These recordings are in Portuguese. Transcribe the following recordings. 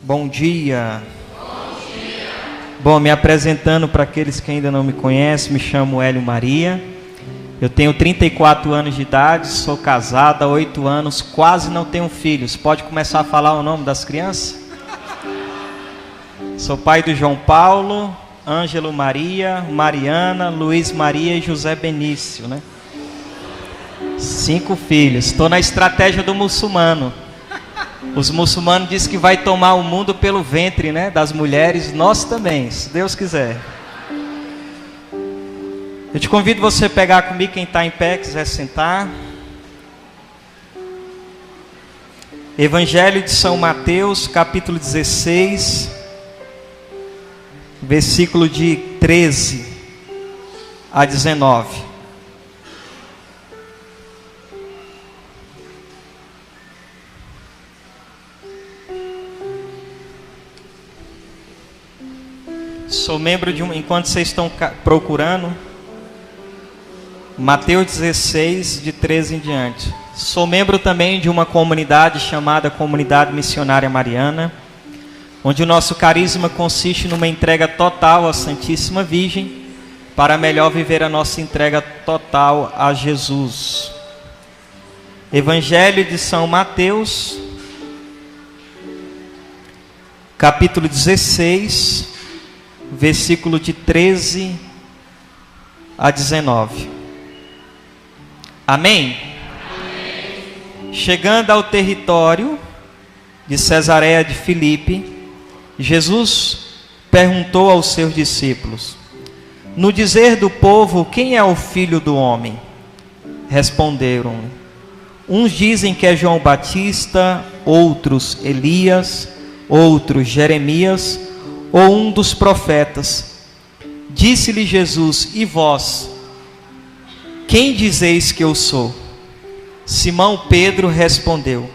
Bom dia. Bom dia. Bom, me apresentando para aqueles que ainda não me conhecem, me chamo Hélio Maria. Eu tenho 34 anos de idade, sou casado há 8 anos, quase não tenho filhos. Pode começar a falar o nome das crianças? Sou pai do João Paulo, Ângelo Maria, Mariana, Luiz Maria e José Benício, né? 5 filhos. Estou na estratégia do muçulmano. Os muçulmanos dizem que vai tomar o mundo pelo ventre, né, das mulheres. Nós também, se Deus quiser. Eu te convido você a pegar comigo, quem está em pé, quiser sentar. Evangelho de São Mateus, capítulo 16, versículo de 13 a 19. Sou membro de enquanto vocês estão procurando, Mateus 16, de 13 em diante. Sou membro também de uma comunidade chamada Comunidade Missionária Mariana, onde o nosso carisma consiste numa entrega total à Santíssima Virgem, para melhor viver a nossa entrega total a Jesus. Evangelho de São Mateus, capítulo 16, versículo de 13 a 19. Amém? Amém. Chegando ao território de Cesareia de Filipe, Jesus perguntou aos seus discípulos: no dizer do povo, quem é o Filho do Homem? Responderam: uns dizem que é João Batista, outros Elias, outros Jeremias, ou um dos profetas. Disse-lhe Jesus: e vós, quem dizeis que eu sou? Simão Pedro respondeu: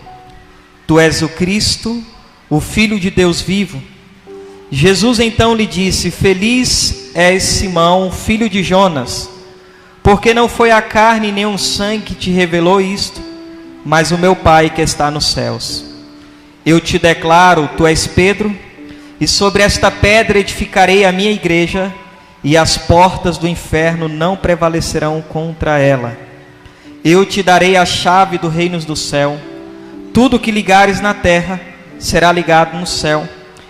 tu és o Cristo, o Filho de Deus vivo. Jesus então lhe disse: feliz és Simão, filho de Jonas, porque não foi a carne nem o sangue que te revelou isto, mas o meu Pai que está nos céus. Eu te declaro, tu és Pedro, e sobre esta pedra edificarei a minha igreja, e as portas do inferno não prevalecerão contra ela. Eu te darei a chave do reino do céu. Tudo que ligares na terra será ligado no céu,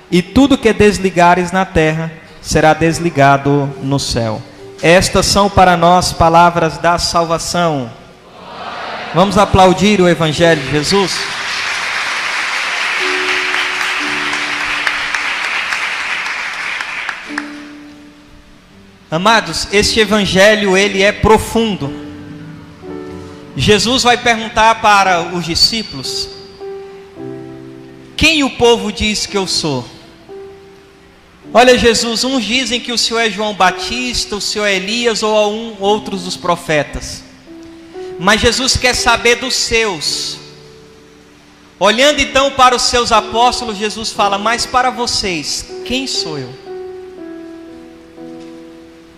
e tudo que desligares na terra será desligado no céu. Estas são para nós palavras da salvação. Vamos aplaudir o Evangelho de Jesus? Amados, este evangelho, ele é profundo. Jesus vai perguntar para os discípulos: quem o povo diz que eu sou? Olha, Jesus, uns dizem que o Senhor é João Batista, o Senhor é Elias ou outros dos profetas. Mas Jesus quer saber dos seus. Olhando então para os seus apóstolos, Jesus fala: mas para vocês, quem sou eu?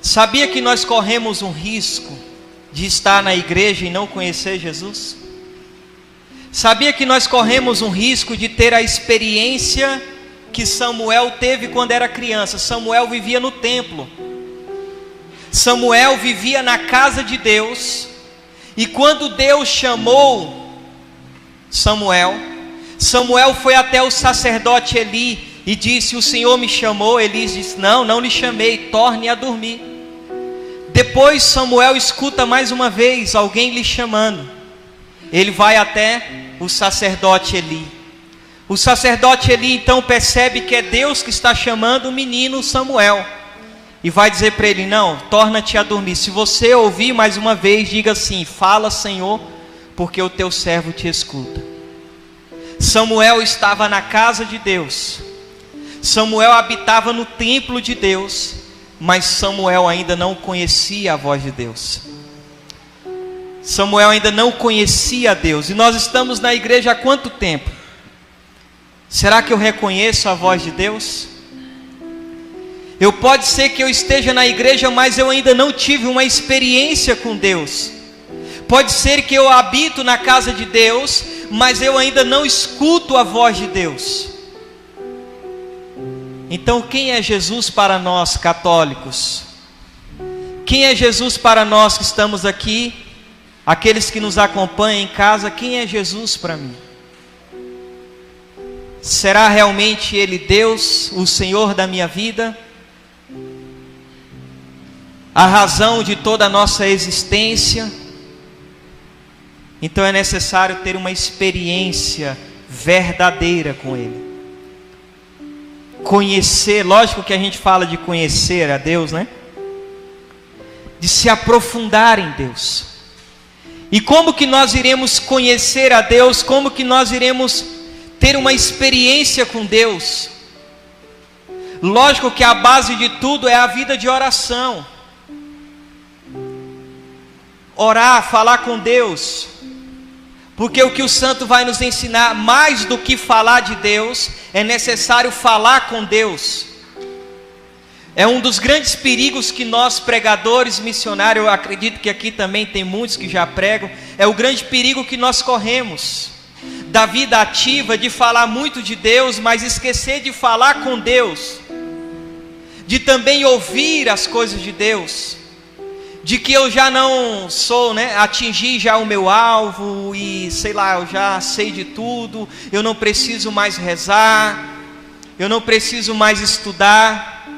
Sabia que nós corremos um risco de estar na igreja e não conhecer Jesus? Sabia que nós corremos um risco de ter a experiência que Samuel teve quando era criança? Samuel vivia no templo. Samuel vivia na casa de Deus. E quando Deus chamou Samuel foi até o sacerdote Eli e disse: o Senhor me chamou. Eli disse: não lhe chamei, torne a dormir. Depois Samuel escuta mais uma vez alguém lhe chamando. Ele vai até o sacerdote Eli. O sacerdote Eli então percebe que é Deus que está chamando o menino Samuel, e vai dizer para ele: não, torna-te a dormir. Se você ouvir mais uma vez, diga assim: fala, Senhor, porque o teu servo te escuta. Samuel estava na casa de Deus. Samuel habitava no templo de Deus, mas Samuel ainda não conhecia a voz de Deus. Samuel ainda não conhecia a Deus. E nós estamos na igreja há quanto tempo? Será que eu reconheço a voz de Deus? Pode ser que eu esteja na igreja, mas eu ainda não tive uma experiência com Deus. Pode ser que eu habito na casa de Deus, mas eu ainda não escuto a voz de Deus. Então, quem é Jesus para nós católicos? Quem é Jesus para nós que estamos aqui? Aqueles que nos acompanham em casa, quem é Jesus para mim? Será realmente Ele Deus, o Senhor da minha vida? A razão de toda a nossa existência? Então é necessário ter uma experiência verdadeira com Ele. Conhecer, lógico que a gente fala de conhecer a Deus, né? De se aprofundar em Deus. E como que nós iremos conhecer a Deus? Como que nós iremos ter uma experiência com Deus? Lógico que a base de tudo é a vida de oração. Orar, falar com Deus. Porque o que o santo vai nos ensinar, mais do que falar de Deus, é necessário falar com Deus. É um dos grandes perigos que nós pregadores, missionários, eu acredito que aqui também tem muitos que já pregam, é o grande perigo que nós corremos, da vida ativa, de falar muito de Deus, mas esquecer de falar com Deus, de também ouvir as coisas de Deus, de que eu já não sou, atingi já o meu alvo, e sei lá, eu já sei de tudo, eu não preciso mais rezar, eu não preciso mais estudar.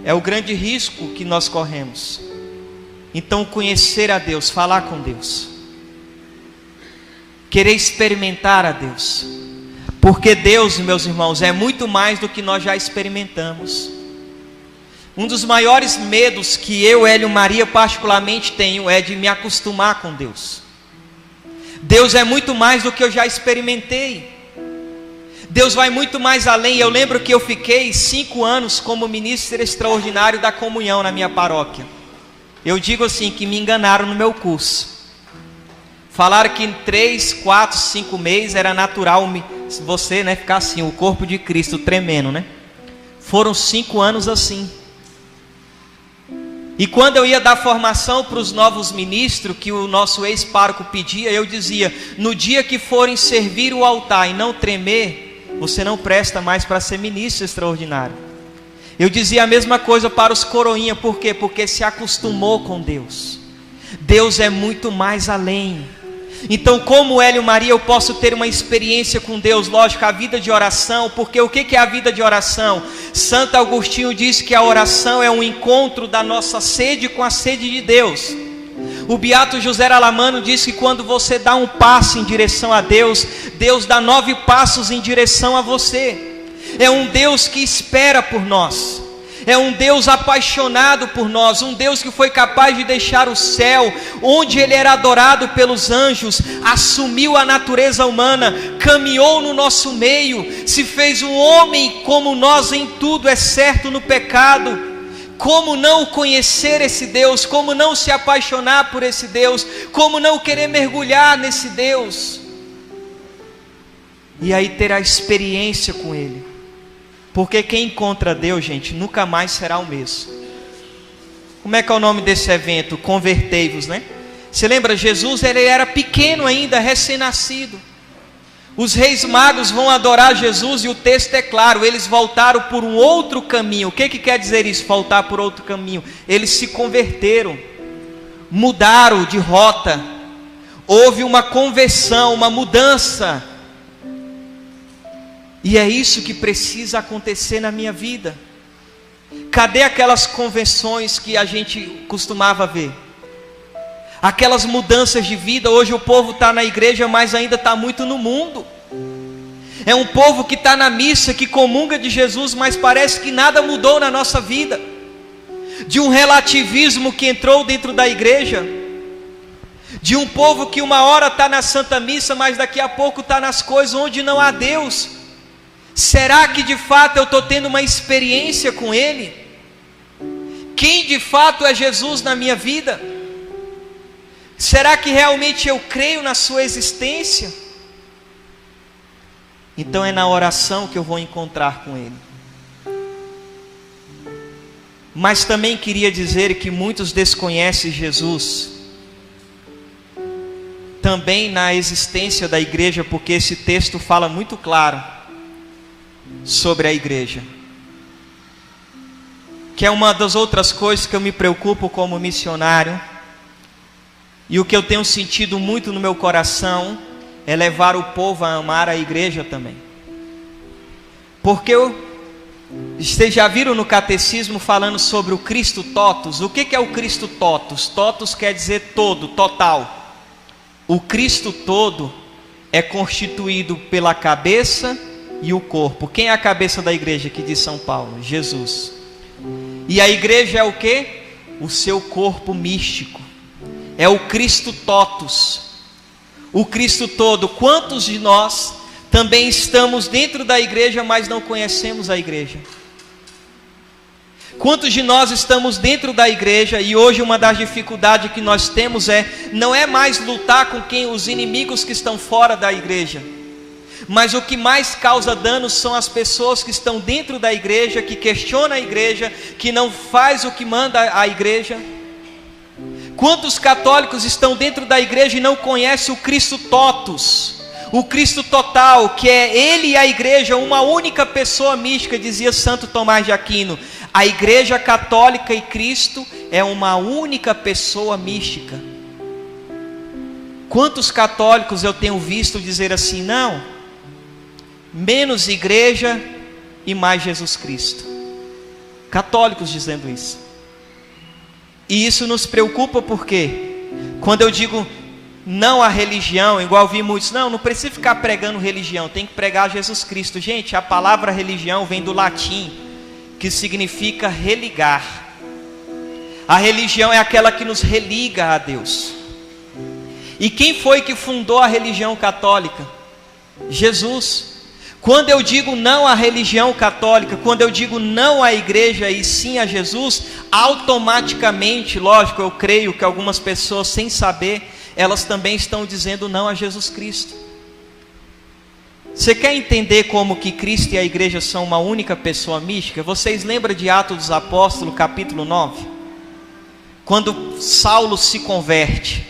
É o grande risco que nós corremos. Então, conhecer a Deus, falar com Deus, querer experimentar a Deus, porque Deus, meus irmãos, é muito mais do que nós já experimentamos. Um dos maiores medos que eu, Hélio Maria, particularmente tenho, é de me acostumar com Deus. Deus é muito mais do que eu já experimentei. Deus vai muito mais além. Eu lembro que eu fiquei 5 anos como ministro extraordinário da comunhão na minha paróquia. Eu digo assim, que me enganaram no meu curso. Falaram que em 3, 4, 5 meses era natural você ficar assim, o corpo de Cristo tremendo, Foram 5 anos assim. E quando eu ia dar formação para os novos ministros, que o nosso ex-pároco pedia, eu dizia: no dia que forem servir o altar e não tremer, você não presta mais para ser ministro extraordinário. Eu dizia a mesma coisa para os coroinha. Por quê? Porque se acostumou com Deus. Deus é muito mais além. Então, como Hélio Maria, eu posso ter uma experiência com Deus? Lógico, a vida de oração. Porque o que é a vida de oração? Santo Agostinho disse que a oração é um encontro da nossa sede com a sede de Deus. O beato José Alamano disse que quando você dá um passo em direção a Deus, Deus dá 9 passos em direção a você. É um Deus que espera por nós, é um Deus apaixonado por nós, um Deus que foi capaz de deixar o céu, onde Ele era adorado pelos anjos, assumiu a natureza humana, caminhou no nosso meio, se fez um homem como nós em tudo, exceto no pecado. Como não conhecer esse Deus? Como não se apaixonar por esse Deus? Como não querer mergulhar nesse Deus? E aí ter a experiência com Ele. Porque quem encontra Deus, gente, nunca mais será o mesmo. Como é que é o nome desse evento? Convertei-vos, Você lembra, Jesus, ele era pequeno ainda, recém-nascido. Os reis magos vão adorar Jesus e o texto é claro, eles voltaram por um outro caminho. O que quer dizer isso, voltar por outro caminho? Eles se converteram, mudaram de rota, houve uma conversão, uma mudança. E é isso que precisa acontecer na minha vida. Cadê aquelas conversões que a gente costumava ver? Aquelas mudanças de vida. Hoje o povo está na igreja, mas ainda está muito no mundo. É um povo que está na missa, que comunga de Jesus, mas parece que nada mudou na nossa vida. De um relativismo que entrou dentro da igreja. De um povo que uma hora está na Santa Missa, mas daqui a pouco está nas coisas onde não há Deus. Será que de fato eu estou tendo uma experiência com Ele? Quem de fato é Jesus na minha vida? Será que realmente eu creio na sua existência? Então é na oração que eu vou encontrar com Ele. Mas também queria dizer que muitos desconhecem Jesus, também na existência da igreja, porque esse texto fala muito claro. sobre a igreja, que é uma das outras coisas que eu me preocupo como missionário, e o que eu tenho sentido muito no meu coração é levar o povo a amar a igreja também. Porque vocês já viram no catecismo falando sobre o Cristo Totus? O que é o Cristo Totus? Totus quer dizer todo, total. O Cristo todo é constituído pela cabeça e o corpo. Quem é a cabeça da igreja aqui de São Paulo? Jesus. E a igreja é o quê? O seu corpo místico. É o Cristo Totus. O Cristo todo. Quantos de nós também estamos dentro da igreja, mas não conhecemos a igreja? Quantos de nós estamos dentro da igreja e hoje uma das dificuldades que nós temos não é mais lutar com os inimigos que estão fora da igreja, mas o que mais causa dano são as pessoas que estão dentro da igreja, que questionam a igreja, que não faz o que manda a igreja. Quantos católicos estão dentro da igreja e não conhecem o Cristo Totus, o Cristo total, que é Ele e a igreja, uma única pessoa mística, dizia Santo Tomás de Aquino. A igreja católica e Cristo é uma única pessoa mística. Quantos católicos eu tenho visto dizer assim, não, menos igreja e mais Jesus Cristo? Católicos dizendo isso. E isso nos preocupa porque quando eu digo não à religião, igual vi muitos, não precisa ficar pregando religião, tem que pregar Jesus Cristo. Gente, a palavra religião vem do latim, que significa religar. A religião é aquela que nos religa a Deus. E quem foi que fundou a religião católica? Jesus. Quando eu digo não à religião católica, quando eu digo não à igreja e sim a Jesus, automaticamente, lógico, eu creio que algumas pessoas sem saber, elas também estão dizendo não a Jesus Cristo. Você quer entender como que Cristo e a igreja são uma única pessoa mística? Vocês lembram de Atos dos Apóstolos, capítulo 9? Quando Saulo se converte.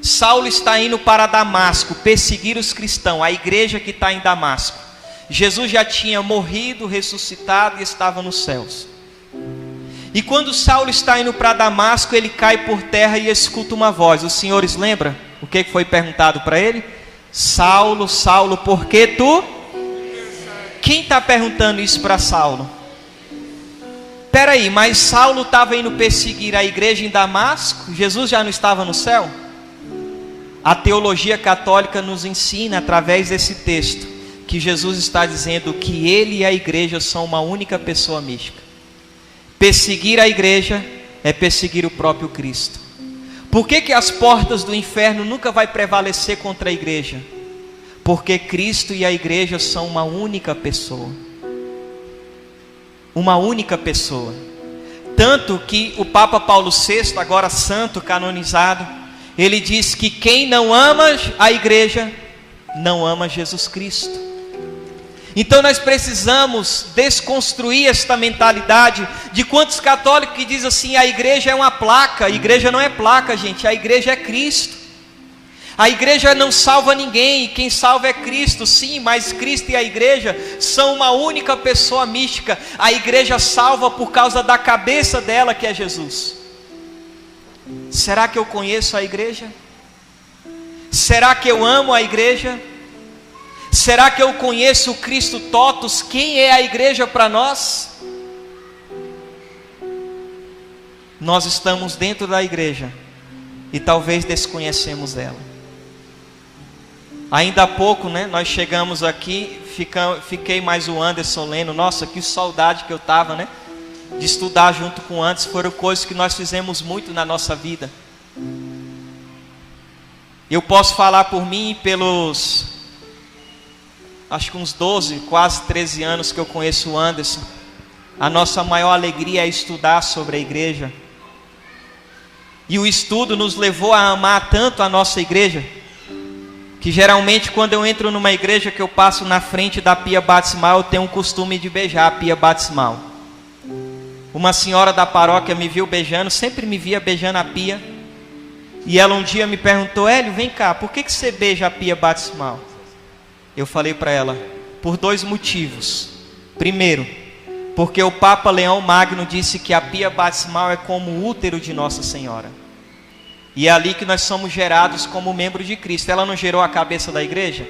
Saulo está indo para Damasco, perseguir os cristãos, a igreja que está em Damasco. Jesus já tinha morrido, ressuscitado e estava nos céus. E quando Saulo está indo para Damasco, ele cai por terra e escuta uma voz. Os senhores lembram o que foi perguntado para ele? Saulo, Saulo, por que tu? Quem está perguntando isso para Saulo? Espera aí, mas Saulo estava indo perseguir a igreja em Damasco? Jesus já não estava no céu? A teologia católica nos ensina através desse texto que Jesus está dizendo que ele e a igreja são uma única pessoa mística. Perseguir a igreja é perseguir o próprio Cristo. Por que as portas do inferno nunca vai prevalecer contra a igreja? Porque Cristo e a igreja são uma única pessoa. Uma única pessoa. Tanto que o Papa Paulo VI, agora santo, canonizado, ele diz que quem não ama a igreja, não ama Jesus Cristo. Então nós precisamos desconstruir esta mentalidade de quantos católicos que dizem assim, a igreja é uma placa. A igreja não é placa, gente, a igreja é Cristo. A igreja não salva ninguém, quem salva é Cristo, sim, mas Cristo e a igreja são uma única pessoa mística. A igreja salva por causa da cabeça dela, que é Jesus. Será que eu conheço a igreja? Será que eu amo a igreja? Será que eu conheço o Cristo Totus? Quem é a igreja para nós? Nós estamos dentro da igreja e talvez desconhecemos ela. Ainda há pouco, nós chegamos aqui, fiquei mais o Anderson lendo. Nossa, que saudade que eu estava, de estudar junto com o Anderson. Foram coisas que nós fizemos muito na nossa vida. Eu posso falar por mim e pelos, acho que uns 12, quase 13 anos que eu conheço o Anderson. A nossa maior alegria é estudar sobre a igreja. E o estudo nos levou a amar tanto a nossa igreja, que geralmente quando eu entro numa igreja que eu passo na frente da pia batismal, eu tenho o costume de beijar a pia batismal. Uma senhora da paróquia me viu beijando, sempre me via beijando a pia. E ela um dia me perguntou, Hélio, vem cá, por que você beija a pia batismal? Eu falei para ela, por 2 motivos. Primeiro, porque o Papa Leão Magno disse que a pia batismal é como o útero de Nossa Senhora. E é ali que nós somos gerados como membro de Cristo. Ela não gerou a cabeça da igreja?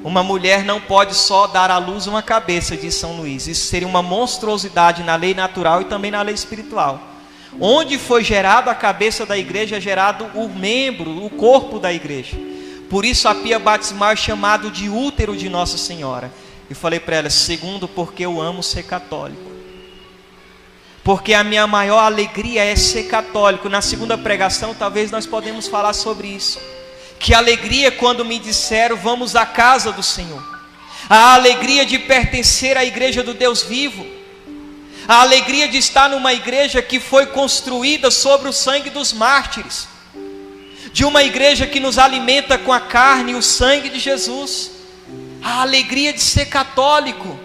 Uma mulher não pode só dar à luz uma cabeça, diz São Luís. Isso seria uma monstruosidade na lei natural e também na lei espiritual. Onde foi gerado a cabeça da igreja, é gerado o membro, o corpo da igreja. Por isso a pia batismal é chamado de útero de Nossa Senhora. Eu falei para ela, segundo, porque eu amo ser católico. Porque a minha maior alegria é ser católico. Na segunda pregação talvez nós podemos falar sobre isso. Que alegria quando me disseram, vamos à casa do Senhor. A alegria de pertencer à igreja do Deus vivo. A alegria de estar numa igreja que foi construída sobre o sangue dos mártires. De uma igreja que nos alimenta com a carne e o sangue de Jesus. A alegria de ser católico.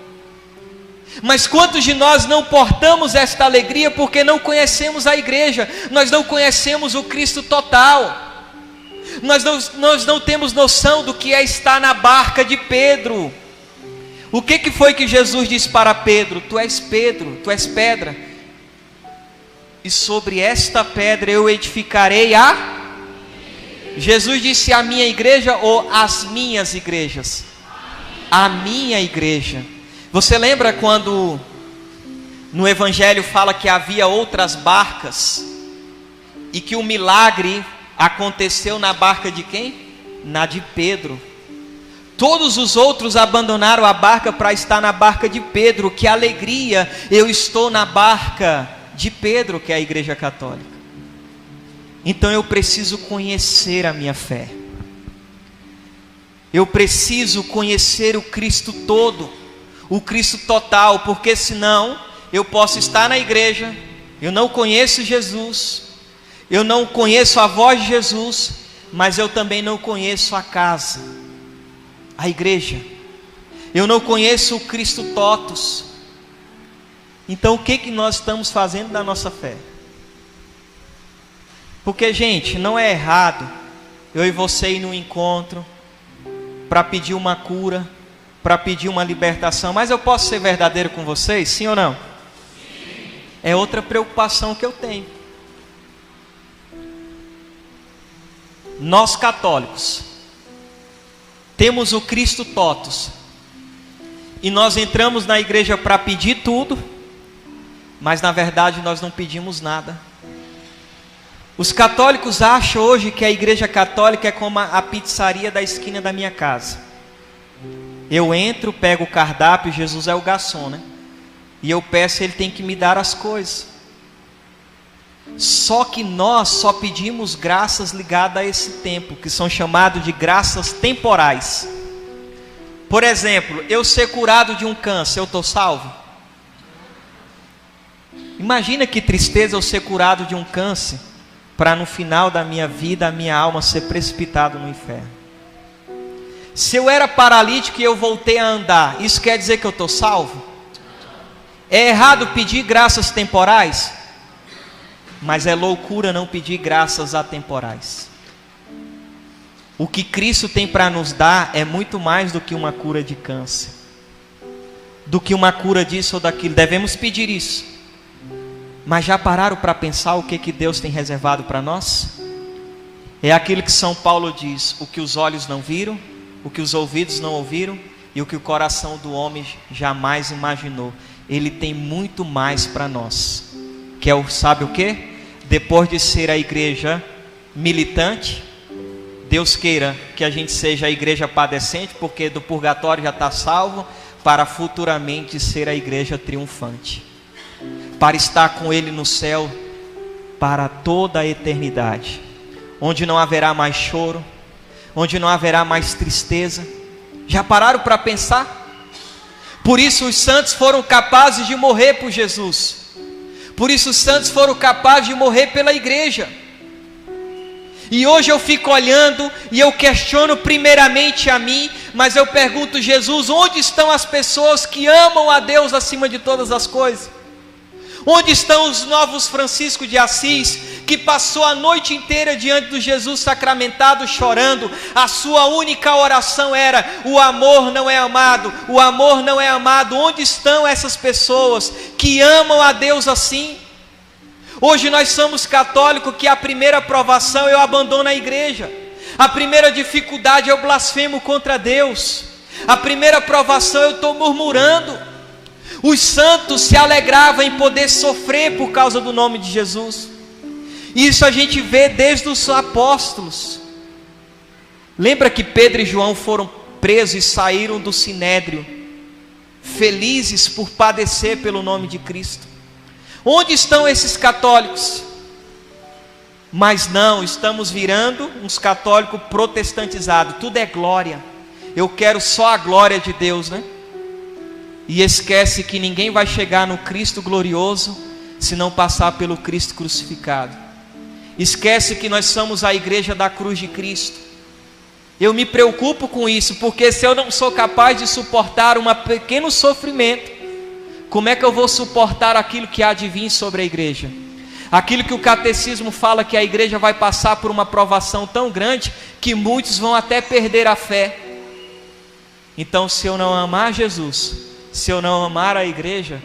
Mas quantos de nós não portamos esta alegria porque não conhecemos a igreja? Nós não conhecemos o Cristo total. Nós não temos noção do que é estar na barca de Pedro. O que foi que Jesus disse para Pedro? Tu és Pedro, tu és pedra. E sobre esta pedra eu edificarei a... Jesus disse a minha igreja ou as minhas igrejas? A minha igreja. Você lembra quando no Evangelho fala que havia outras barcas e que o milagre aconteceu na barca de quem? Na de Pedro. Todos os outros abandonaram a barca para estar na barca de Pedro. Que alegria, eu estou na barca de Pedro, que é a igreja católica. Então eu preciso conhecer a minha fé. Eu preciso conhecer o Cristo todo, o Cristo total, porque senão eu posso estar na igreja, eu não conheço Jesus, eu não conheço a voz de Jesus, mas eu também não conheço a casa, a igreja. Eu não conheço o Cristo totus. Então o que nós estamos fazendo da nossa fé? Porque, gente, não é errado eu e você ir no encontro para pedir uma cura, para pedir uma libertação. Mas eu posso ser verdadeiro com vocês, sim ou não? Sim. É outra preocupação que eu tenho. Nós católicos temos o Cristo totus e nós entramos na igreja para pedir tudo, mas na verdade nós não pedimos nada. Os católicos acham hoje que a igreja católica é como a pizzaria da esquina da minha casa. Eu entro, pego o cardápio, Jesus é o garçom, né? E eu peço, ele tem que me dar as coisas. Só que nós só pedimos graças ligadas a esse tempo, que são chamados de graças temporais. Por exemplo, eu ser curado de um câncer, eu estou salvo? Imagina que tristeza eu ser curado de um câncer, para no final da minha vida, a minha alma ser precipitada no inferno. Se eu era paralítico e eu voltei a andar, isso quer dizer que eu estou salvo? É errado pedir graças temporais? Mas é loucura não pedir graças atemporais. O que Cristo tem para nos dar é muito mais do que uma cura de câncer, do que uma cura disso ou daquilo. Devemos pedir isso. Mas já pararam para pensar o que Deus tem reservado para nós? É aquilo que São Paulo diz: o que os olhos não viram, o que os ouvidos não ouviram e o que o coração do homem jamais imaginou. Ele tem muito mais para nós. Que é o, sabe o que? Depois de ser a igreja militante, Deus queira que a gente seja a igreja padecente, porque do purgatório já está salvo, para futuramente ser a igreja triunfante, para estar com Ele no céu para toda a eternidade, onde não haverá mais choro, onde não haverá mais tristeza. Já pararam para pensar? Por isso os santos foram capazes de morrer por Jesus. Por isso os santos foram capazes de morrer pela igreja. E hoje eu fico olhando e eu questiono primeiramente a mim, mas eu pergunto: Jesus, onde estão as pessoas que amam a Deus acima de todas as coisas? Onde estão os novos Francisco de Assis, que passou a noite inteira diante do Jesus sacramentado chorando, a sua única oração era: o amor não é amado, o amor não é amado. Onde estão essas pessoas que amam a Deus assim? Hoje nós somos católicos que a primeira provação eu abandono a igreja, a primeira dificuldade eu blasfemo contra Deus, a primeira provação eu estou murmurando. Os santos se alegravam em poder sofrer por causa do nome de Jesus. Isso a gente vê desde os apóstolos. Lembra que Pedro e João foram presos e saíram do sinédrio, felizes por padecer pelo nome de Cristo? Onde estão esses católicos? Mas não, estamos virando uns católicos protestantizados. Tudo é glória. Eu quero só a glória de Deus, né? E esquece que ninguém vai chegar no Cristo glorioso se não passar pelo Cristo crucificado. Esquece que nós somos a igreja da cruz de Cristo. Eu me preocupo com isso, porque se eu não sou capaz de suportar um pequeno sofrimento, como é que eu vou suportar aquilo que há de vir sobre a igreja? Aquilo que o catecismo fala, que a igreja vai passar por uma provação tão grande que muitos vão até perder a fé. Então, se eu não amar Jesus, se eu não amar a igreja,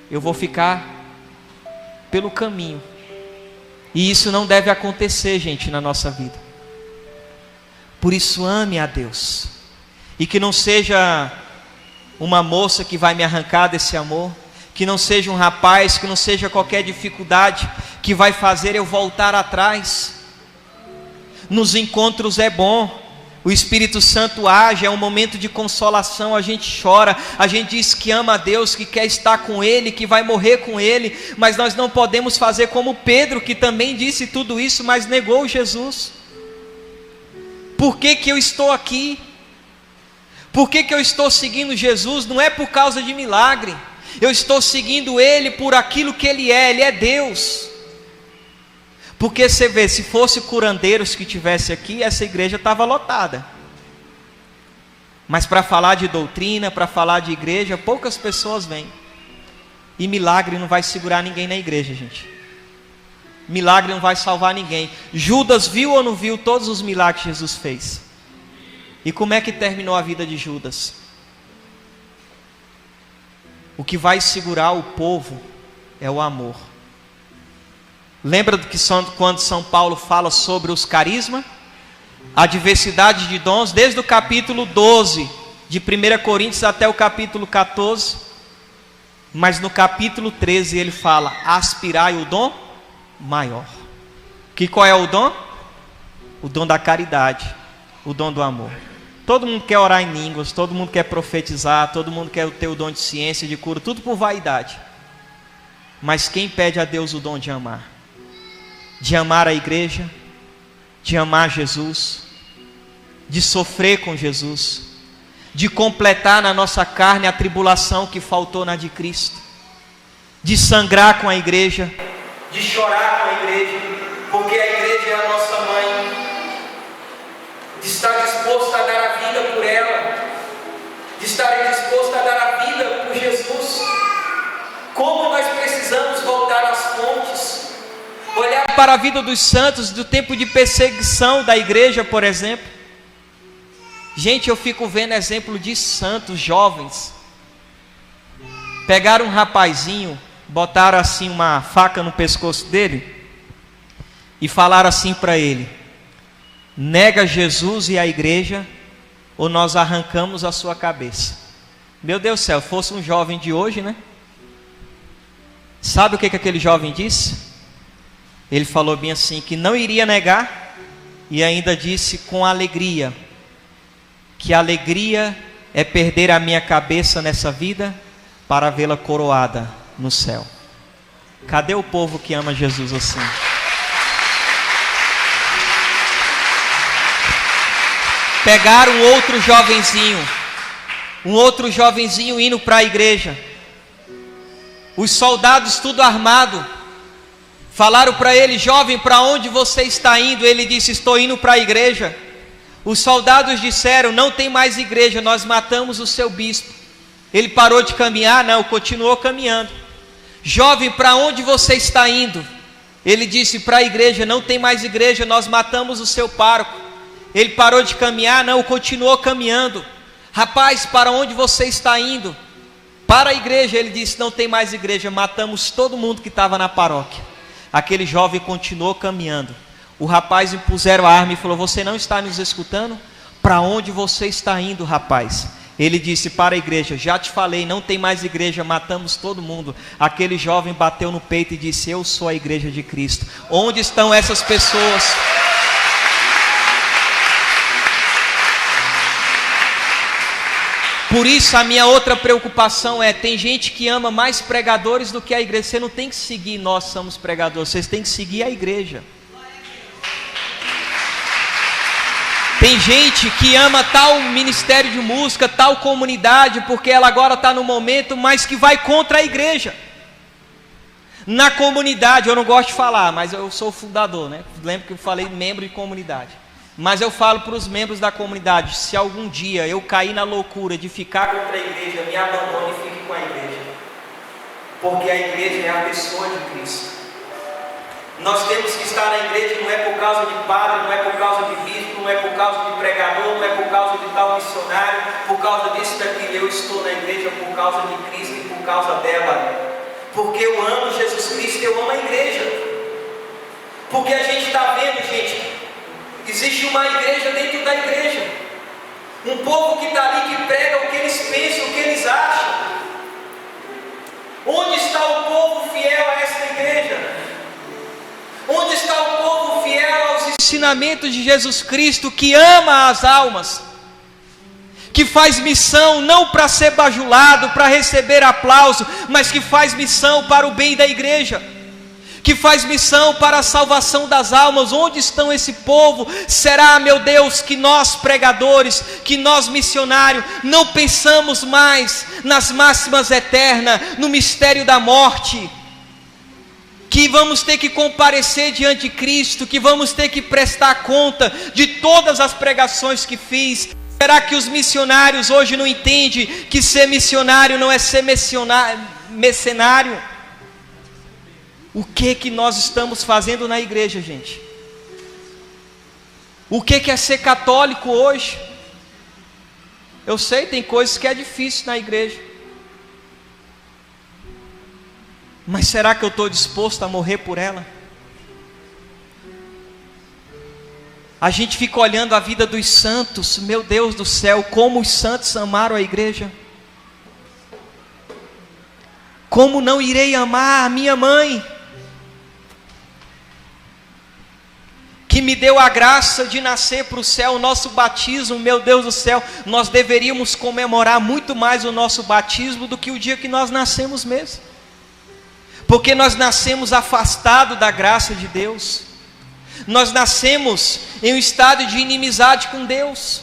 eu vou ficar pelo caminho. E isso não deve acontecer, gente, na nossa vida. Por isso, ame a Deus. E que não seja uma moça que vai me arrancar desse amor, que não seja um rapaz, que não seja qualquer dificuldade que vai fazer eu voltar atrás. Nos encontros é bom, o Espírito Santo age, é um momento de consolação, a gente chora, a gente diz que ama a Deus, que quer estar com Ele, que vai morrer com Ele, mas nós não podemos fazer como Pedro, que também disse tudo isso, mas negou Jesus. Por que que eu estou aqui? Por que que eu estou seguindo Jesus? Não é por causa de milagre, eu estou seguindo Ele por aquilo que Ele é Deus. Porque você vê, se fosse curandeiros que tivesse aqui, essa igreja estava lotada. Mas para falar de doutrina, para falar de igreja, poucas pessoas vêm. E milagre não vai segurar ninguém na igreja, gente. Milagre não vai salvar ninguém. Judas viu ou não viu todos os milagres que Jesus fez? E como é que terminou a vida de Judas? O que vai segurar o povo é o amor. Lembra do que quando São Paulo fala sobre os carismas? A diversidade de dons, desde o capítulo 12 de 1 Coríntios até o capítulo 14. Mas no capítulo 13 ele fala: aspirai o dom maior. Qual é o dom? O dom da caridade, o dom do amor. Todo mundo quer orar em línguas, todo mundo quer profetizar, todo mundo quer ter o dom de ciência, de cura, tudo por vaidade. Mas quem pede a Deus o dom de amar? De amar a igreja, de amar Jesus, de sofrer com Jesus, de completar na nossa carne a tribulação que faltou na de Cristo, de sangrar com a igreja, de chorar com a igreja, porque a igreja é a nossa mãe, de estar disposto a dar a vida por ela, de estar disposto a dar a vida por Jesus. Como nós precisamos voltar às fontes, olhar para a vida dos santos do tempo de perseguição da igreja, por exemplo. Gente, eu fico vendo exemplo de santos jovens. Pegaram um rapazinho, botaram assim uma faca no pescoço dele e falaram assim para ele: nega Jesus e a igreja, ou nós arrancamos a sua cabeça. Meu Deus do céu, fosse um jovem de hoje, né? Sabe o que aquele jovem disse? Ele falou bem assim, que não iria negar, e ainda disse com alegria, que a alegria é perder a minha cabeça nessa vida para vê-la coroada no céu. Cadê o povo que ama Jesus assim? Pegaram um outro jovenzinho indo para a igreja. Os soldados tudo armado falaram para ele: jovem, para onde você está indo? Ele disse: estou indo para a igreja. Os soldados disseram: não tem mais igreja, nós matamos o seu bispo. Ele parou de caminhar? Não, continuou caminhando. Jovem, para onde você está indo? Ele disse para a igreja: não tem mais igreja, nós matamos o seu pároco. Ele parou de caminhar? Não, continuou caminhando. Rapaz, para onde você está indo? Para a igreja. Ele disse: não tem mais igreja, matamos todo mundo que estava na paróquia. Aquele jovem continuou caminhando. O rapaz impuseram a arma e falou: você não está nos escutando? Para onde você está indo, rapaz? Ele disse: para a igreja. Já te falei, não tem mais igreja, matamos todo mundo. Aquele jovem bateu no peito e disse: eu sou a igreja de Cristo. Onde estão essas pessoas? Por isso a minha outra preocupação é: tem gente que ama mais pregadores do que a igreja. Você não tem que seguir nós somos pregadores, vocês têm que seguir a igreja. Tem gente que ama tal ministério de música, tal comunidade, porque ela agora está no momento, mas que vai contra a igreja. Na comunidade, eu não gosto de falar, mas eu sou o fundador, né? Lembro que eu falei membro de comunidade. Mas eu falo para os membros da comunidade: se algum dia eu cair na loucura de ficar contra a igreja, me abandone e fique com a igreja. Porque a igreja é a pessoa de Cristo. Nós temos que estar na igreja, não é por causa de padre, não é por causa de bispo, não é por causa de pregador, não é por causa de tal missionário, por causa disso, daquilo. Eu estou na igreja por causa de Cristo e por causa dela. Porque eu amo Jesus Cristo, eu amo a igreja. Porque a gente está vendo, gente, existe uma igreja dentro da igreja. Um povo que está ali, que prega o que eles pensam, o que eles acham. Onde está o povo fiel a esta igreja? Onde está o povo fiel aos ensinamentos de Jesus Cristo, que ama as almas, que faz missão não para ser bajulado, para receber aplauso, mas que faz missão para o bem da igreja, que faz missão para a salvação das almas? Onde estão esse povo? Será, meu Deus, que nós pregadores, que nós missionários, não pensamos mais nas máximas eternas, no mistério da morte, que vamos ter que comparecer diante de Cristo, que vamos ter que prestar conta de todas as pregações que fiz? Será que os missionários hoje não entendem que ser missionário não é ser mercenário? O que nós estamos fazendo na igreja, gente? O que é ser católico hoje? Eu sei, tem coisas que é difícil na igreja. Mas será que eu estou disposto a morrer por ela? A gente fica olhando a vida dos santos. Meu Deus do céu, como os santos amaram a igreja. Como não irei amar a minha mãe, que me deu a graça de nascer para o céu? O nosso batismo, meu Deus do céu, nós deveríamos comemorar muito mais o nosso batismo do que o dia que nós nascemos mesmo. Porque nós nascemos afastados da graça de Deus. Nós nascemos em um estado de inimizade com Deus.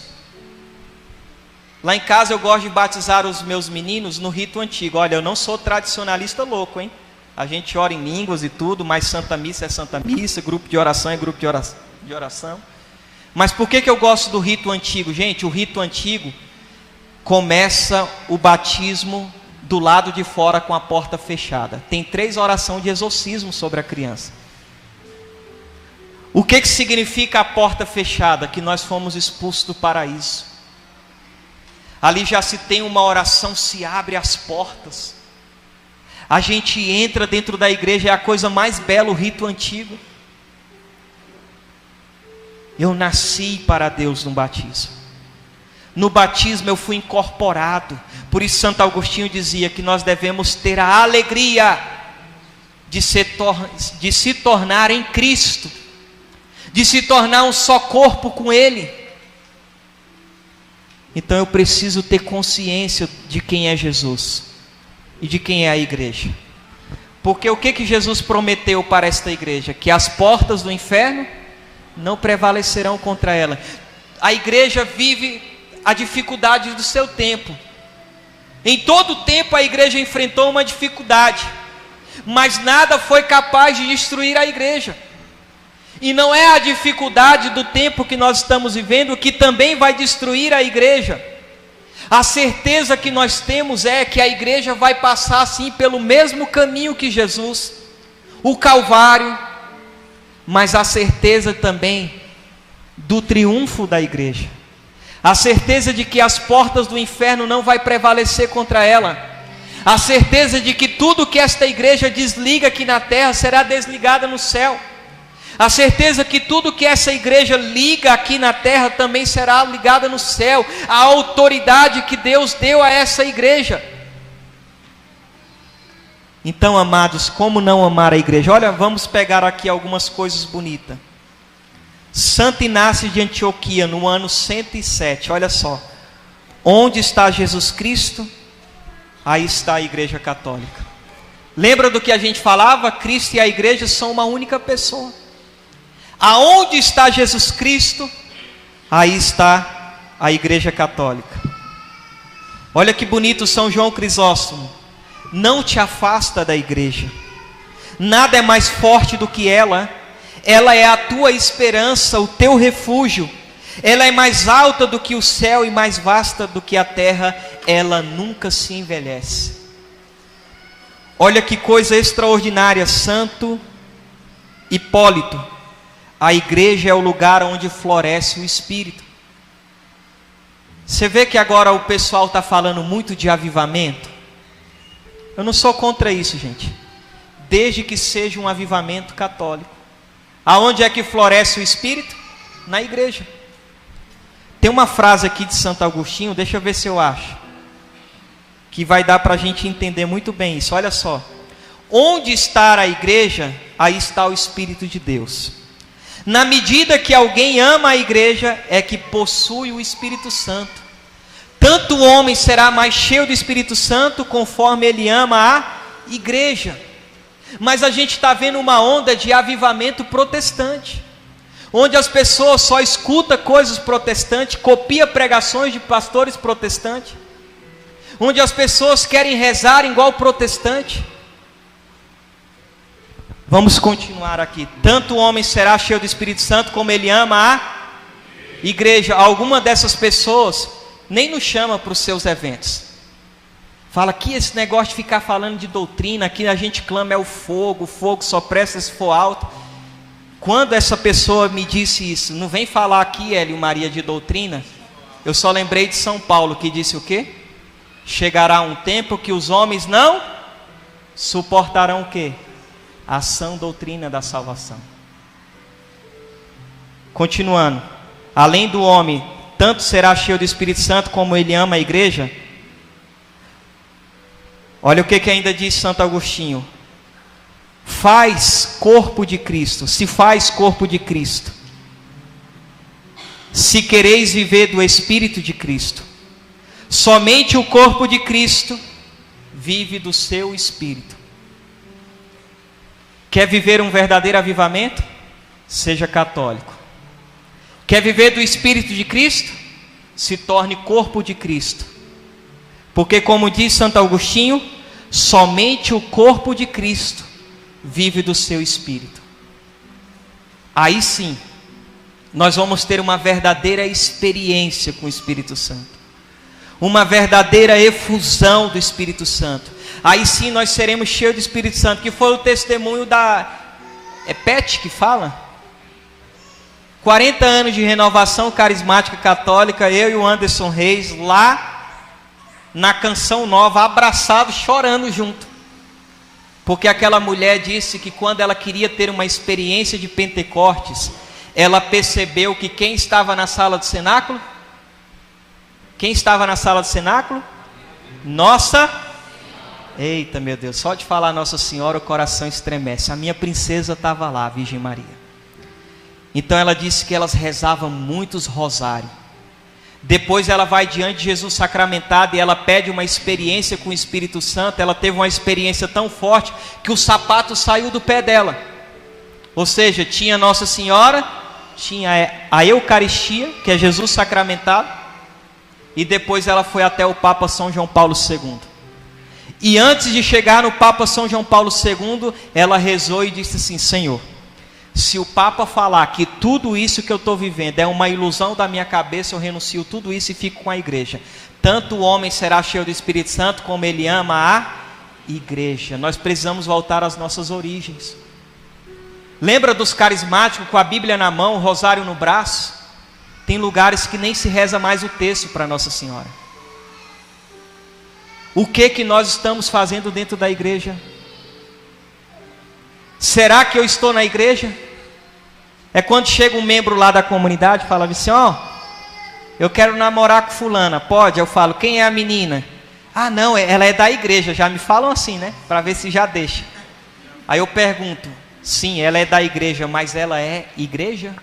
Lá em casa eu gosto de batizar os meus meninos no rito antigo. Olha, eu não sou tradicionalista louco, hein? A gente ora em línguas e tudo, mas Santa Missa é Santa Missa, grupo de oração é grupo de oração. Mas por que eu gosto do rito antigo? Gente, o rito antigo começa o batismo do lado de fora com a porta fechada. Tem 3 orações de exorcismo sobre a criança. O que significa a porta fechada? Que nós fomos expulsos do paraíso. Ali já se tem uma oração, se abre as portas. A gente entra dentro da igreja, é a coisa mais bela, o rito antigo. Eu nasci para Deus no batismo. No batismo eu fui incorporado. Por isso Santo Agostinho dizia que nós devemos ter a alegria de se tornar em Cristo, de se tornar um só corpo com Ele. Então eu preciso ter consciência de quem é Jesus e de quem é a igreja. Porque o que Jesus prometeu para esta igreja? Que as portas do inferno não prevalecerão contra ela. A igreja vive a dificuldade do seu tempo. Em todo o tempo a igreja enfrentou uma dificuldade, mas nada foi capaz de destruir a igreja. E não é a dificuldade do tempo que nós estamos vivendo que também vai destruir a igreja. A certeza que nós temos é que a igreja vai passar assim pelo mesmo caminho que Jesus, o Calvário, mas a certeza também do triunfo da igreja. A certeza de que as portas do inferno não vai prevalecer contra ela. A certeza de que tudo que esta igreja desliga aqui na terra será desligada no céu. A certeza que tudo que essa igreja liga aqui na terra também será ligada no céu. A autoridade que Deus deu a essa igreja. Então, amados, como não amar a igreja? Olha, vamos pegar aqui algumas coisas bonitas. Santo Inácio de Antioquia, no ano 107, olha só. Onde está Jesus Cristo? Aí está a igreja católica. Lembra do que a gente falava? Cristo e a igreja são uma única pessoa. Aonde está Jesus Cristo? Aí está a igreja católica. Olha que bonito São João Crisóstomo. Não te afasta da igreja. Nada é mais forte do que ela. Ela é a tua esperança, o teu refúgio. Ela é mais alta do que o céu e mais vasta do que a terra. Ela nunca se envelhece. Olha que coisa extraordinária, Santo Hipólito. A igreja é o lugar onde floresce o Espírito. Você vê que agora o pessoal está falando muito de avivamento. Eu não sou contra isso, gente. Desde que seja um avivamento católico. Aonde é que floresce o Espírito? Na igreja. Tem uma frase aqui de Santo Agostinho, deixa eu ver se eu acho, que vai dar para a gente entender muito bem isso. Olha só. Onde está a igreja, aí está o Espírito de Deus. Na medida que alguém ama a igreja, é que possui o Espírito Santo. Tanto o homem será mais cheio do Espírito Santo, conforme ele ama a igreja. Mas a gente está vendo uma onda de avivamento protestante, onde as pessoas só escutam coisas protestantes, copia pregações de pastores protestantes, onde as pessoas querem rezar igual protestante. Vamos continuar aqui. Tanto o homem será cheio do Espírito Santo, como ele ama a igreja. Alguma dessas pessoas nem nos chama para os seus eventos. Fala que esse negócio de ficar falando de doutrina, aqui a gente clama é o fogo só presta se for alto. Quando essa pessoa me disse isso, não vem falar aqui, Hélio Maria, de doutrina, eu só lembrei de São Paulo, que disse o quê? Chegará um tempo que os homens não suportarão o quê? A sã doutrina da salvação. Continuando. Além do homem, tanto será cheio do Espírito Santo, como ele ama a igreja. Olha o que ainda diz Santo Agostinho. Faz corpo de Cristo, se faz corpo de Cristo, se quereis viver do Espírito de Cristo. Somente o corpo de Cristo vive do seu Espírito. Quer viver um verdadeiro avivamento? Seja católico. Quer viver do Espírito de Cristo? Se torne corpo de Cristo. Porque, como diz Santo Agostinho, somente o corpo de Cristo vive do seu Espírito. Aí sim, nós vamos ter uma verdadeira experiência com o Espírito Santo. Uma verdadeira efusão do Espírito Santo. Aí sim nós seremos cheios do Espírito Santo, que foi o testemunho da... É PET que fala? 40 anos de renovação carismática católica, eu e o Anderson Reis, lá na Canção Nova, abraçados, chorando junto. Porque aquela mulher disse que quando ela queria ter uma experiência de Pentecostes, ela percebeu que quem estava na sala do cenáculo? Quem estava na sala do cenáculo? Eita, meu Deus, só de falar Nossa Senhora o coração estremece. A minha princesa estava lá, a Virgem Maria. Então ela disse que elas rezavam muitos rosários. Depois ela vai diante de Jesus sacramentado e ela pede uma experiência com o Espírito Santo. Ela teve uma experiência tão forte que o sapato saiu do pé dela. Ou seja, tinha Nossa Senhora, tinha a Eucaristia, que é Jesus sacramentado, e depois ela foi até o Papa São João Paulo II. E antes de chegar no Papa São João Paulo II, ela rezou e disse assim: Senhor, se o Papa falar que tudo isso que eu estou vivendo é uma ilusão da minha cabeça, eu renuncio tudo isso e fico com a igreja. Tanto o homem será cheio do Espírito Santo, como ele ama a igreja. Nós precisamos voltar às nossas origens. Lembra dos carismáticos com a Bíblia na mão, o rosário no braço? Tem lugares que nem se reza mais o texto para Nossa Senhora. O que nós estamos fazendo dentro da igreja? Será que eu estou na igreja? É quando chega um membro lá da comunidade e fala assim, eu quero namorar com fulana, pode? Eu falo, quem é a menina? Ah não, ela é da igreja, já me falam assim, né? Para ver se já deixa. Aí eu pergunto, sim, ela é da igreja, mas ela é igreja?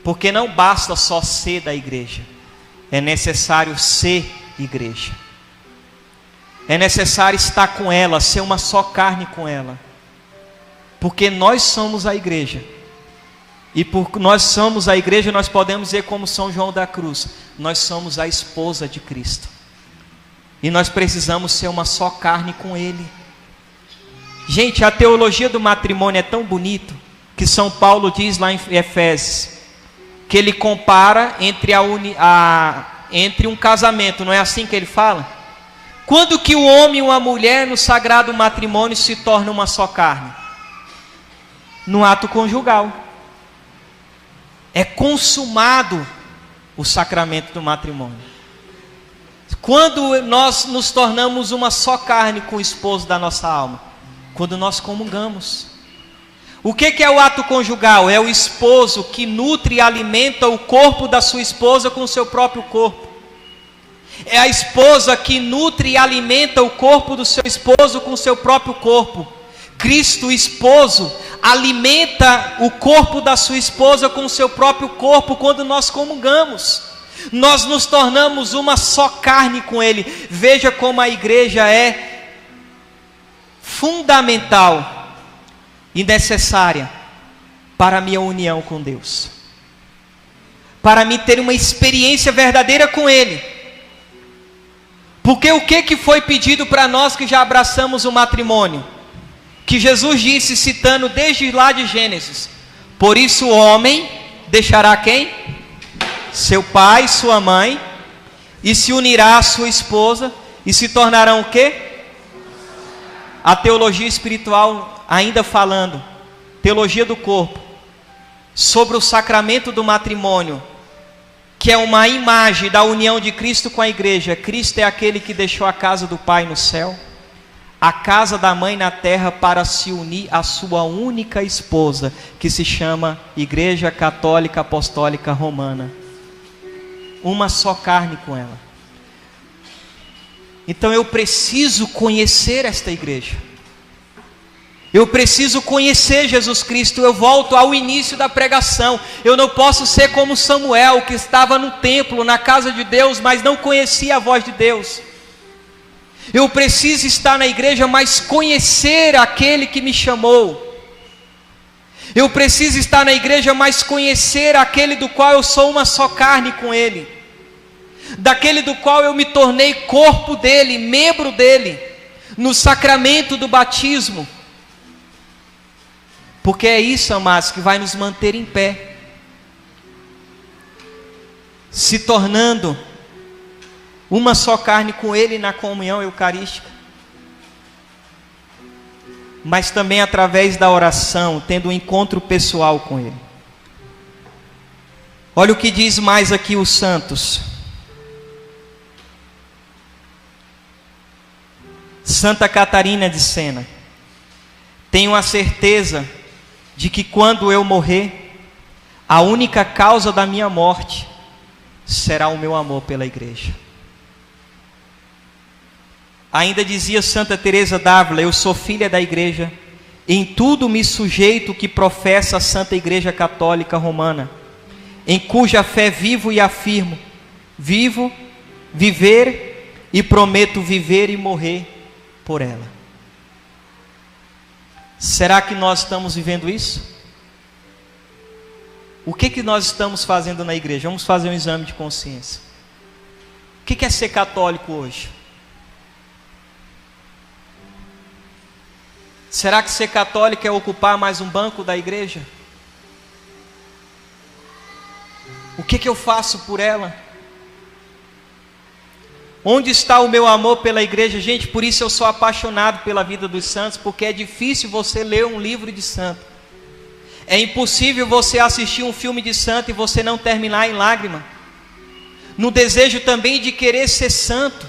Porque não basta só ser da igreja, é necessário ser igreja. É necessário estar com ela, ser uma só carne com ela. Porque nós somos a igreja. E por nós somos a igreja, nós podemos dizer como São João da Cruz, nós somos a esposa de Cristo. E nós precisamos ser uma só carne com Ele. Gente, a teologia do matrimônio é tão bonito, que São Paulo diz lá em Efésios, que ele compara entre um casamento, não é assim que ele fala? Quando que o homem e uma mulher no sagrado matrimônio se tornam uma só carne? No ato conjugal. É consumado o sacramento do matrimônio. Quando nós nos tornamos uma só carne com o esposo da nossa alma? Quando nós comungamos. O que é o ato conjugal? É o esposo que nutre e alimenta o corpo da sua esposa com o seu próprio corpo. É a esposa que nutre e alimenta o corpo do seu esposo com o seu próprio corpo. Cristo, o esposo, alimenta o corpo da sua esposa com o seu próprio corpo quando nós comungamos. Nós nos tornamos uma só carne com Ele. Veja como a igreja é fundamental e necessária para a minha união com Deus. Para mim ter uma experiência verdadeira com Ele. Porque o que foi pedido para nós que já abraçamos o matrimônio? Que Jesus disse, citando desde lá de Gênesis: por isso o homem deixará quem? Seu pai, sua mãe, e se unirá à sua esposa, e se tornarão o quê? A teologia espiritual ainda falando, teologia do corpo, sobre o sacramento do matrimônio, que é uma imagem da união de Cristo com a igreja. Cristo é aquele que deixou a casa do Pai no céu, a casa da mãe na terra, para se unir à sua única esposa, que se chama Igreja Católica Apostólica Romana. Uma só carne com ela. Então eu preciso conhecer esta igreja. Eu preciso conhecer Jesus Cristo. Eu volto ao início da pregação. Eu não posso ser como Samuel, que estava no templo, na casa de Deus, mas não conhecia a voz de Deus. Eu preciso estar na igreja, mas conhecer aquele que me chamou. Eu preciso estar na igreja, mas conhecer aquele do qual eu sou uma só carne com Ele. Daquele do qual eu me tornei corpo dele, membro dele, no sacramento do batismo. Porque é isso, amados, que vai nos manter em pé. Se tornando uma só carne com Ele na comunhão eucarística. Mas também através da oração, tendo um encontro pessoal com Ele. Olha o que diz mais aqui os santos. Santa Catarina de Sena: tenho a certeza de que quando eu morrer, a única causa da minha morte será o meu amor pela igreja. Ainda dizia Santa Teresa d'Ávila: eu sou filha da igreja, em tudo me sujeito que professa a Santa Igreja Católica Romana, em cuja fé vivo e afirmo, vivo, viver e prometo viver e morrer por ela. Será que nós estamos vivendo isso? O que nós estamos fazendo na igreja? Vamos fazer um exame de consciência. O que é ser católico hoje? Será que ser católico é ocupar mais um banco da igreja? O que eu faço por ela? Onde está o meu amor pela igreja? Gente, por isso eu sou apaixonado pela vida dos santos, porque é difícil você ler um livro de santo. É impossível você assistir um filme de santo e você não terminar em lágrima. No desejo também de querer ser santo.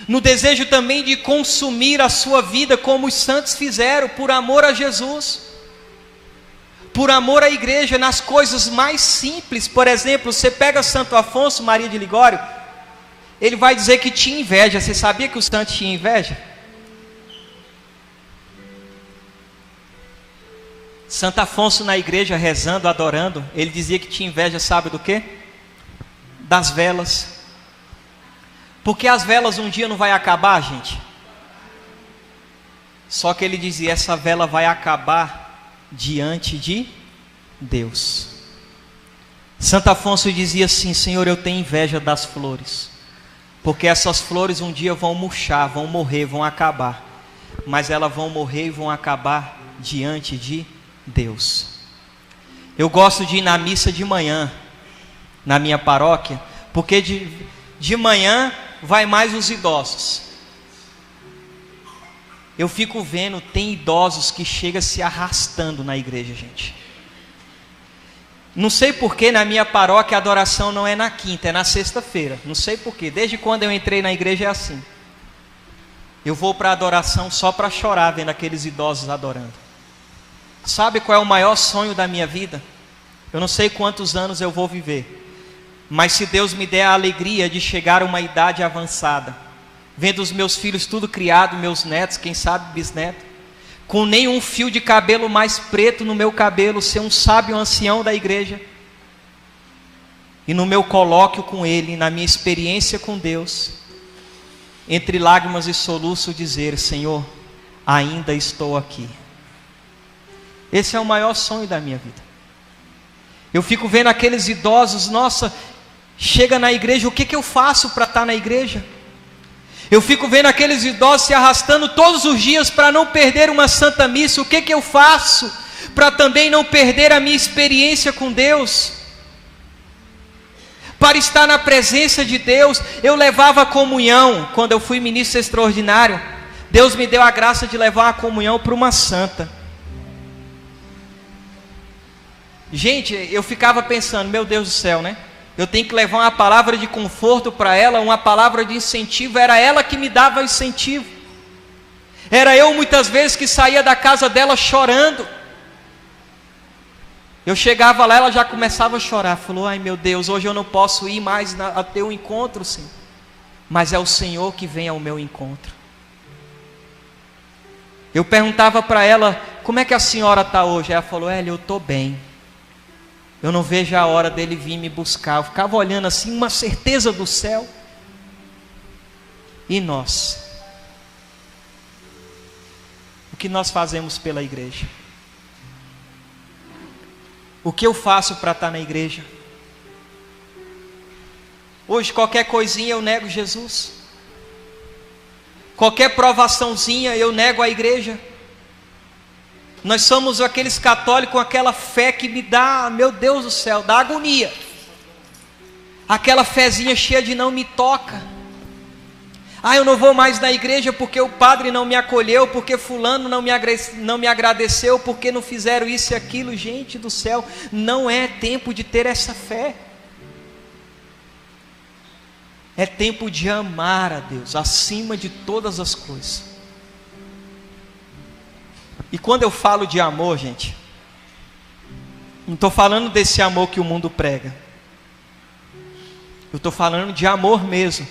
No desejo também de consumir a sua vida como os santos fizeram, por amor a Jesus. Por amor à igreja, nas coisas mais simples. Por exemplo, você pega Santo Afonso Maria de Ligório, ele vai dizer que tinha inveja. Você sabia que os santos tinham inveja? Santo Afonso na igreja rezando, adorando, ele dizia que tinha inveja, sabe do quê? Das velas. Porque as velas um dia não vai acabar, gente. Só que ele dizia, essa vela vai acabar diante de Deus. Santo Afonso dizia assim, Senhor, eu tenho inveja das flores, porque essas flores um dia vão murchar, vão morrer, vão acabar, mas elas vão morrer e vão acabar diante de Deus. Eu gosto de ir na missa de manhã, na minha paróquia, porque de manhã vai mais os idosos. Eu fico vendo, tem idosos que chegam se arrastando na igreja, gente. Não sei porque na minha paróquia a adoração não é na quinta, é na sexta-feira. Não sei porquê, desde quando eu entrei na igreja é assim. Eu vou para a adoração só para chorar vendo aqueles idosos adorando. Sabe qual é o maior sonho da minha vida? Eu não sei quantos anos eu vou viver, mas se Deus me der a alegria de chegar a uma idade avançada, vendo os meus filhos tudo criado, meus netos, quem sabe bisneto, com nenhum fio de cabelo mais preto no meu cabelo, ser um sábio ancião da igreja, e no meu colóquio com Ele, na minha experiência com Deus, entre lágrimas e soluço dizer, Senhor, ainda estou aqui. Esse é o maior sonho da minha vida. Eu fico vendo aqueles idosos, nossa, chega na igreja, o que eu faço para estar na igreja? Eu fico vendo aqueles idosos se arrastando todos os dias para não perder uma santa missa. O que eu faço para também não perder a minha experiência com Deus? Para estar na presença de Deus. Eu levava a comunhão, quando eu fui ministro extraordinário, Deus me deu a graça de levar a comunhão para uma santa. Gente, eu ficava pensando, meu Deus do céu, né? Eu tenho que levar uma palavra de conforto para ela, uma palavra de incentivo. Era ela que me dava incentivo. Era eu muitas vezes que saía da casa dela chorando. Eu chegava lá, ela já começava a chorar. Falou, ai meu Deus, hoje eu não posso ir mais a teu encontro, Senhor. Mas é o Senhor que vem ao meu encontro. Eu perguntava para ela, como é que a senhora está hoje? Ela falou, eu estou bem. Eu não vejo a hora dele vir me buscar. Eu ficava olhando assim, uma certeza do céu. E nós? O que nós fazemos pela igreja? O que eu faço para estar na igreja? Hoje qualquer coisinha eu nego Jesus. Qualquer provaçãozinha eu nego a igreja. Nós somos aqueles católicos com aquela fé que me dá, meu Deus do céu, dá agonia. Aquela fezinha cheia de não me toca. Eu não vou mais na igreja porque o padre não me acolheu, porque fulano não me agradeceu, porque não fizeram isso e aquilo. Gente do céu, não é tempo de ter essa fé. É tempo de amar a Deus acima de todas as coisas. E quando eu falo de amor, gente, não estou falando desse amor que o mundo prega. Eu estou falando de amor mesmo.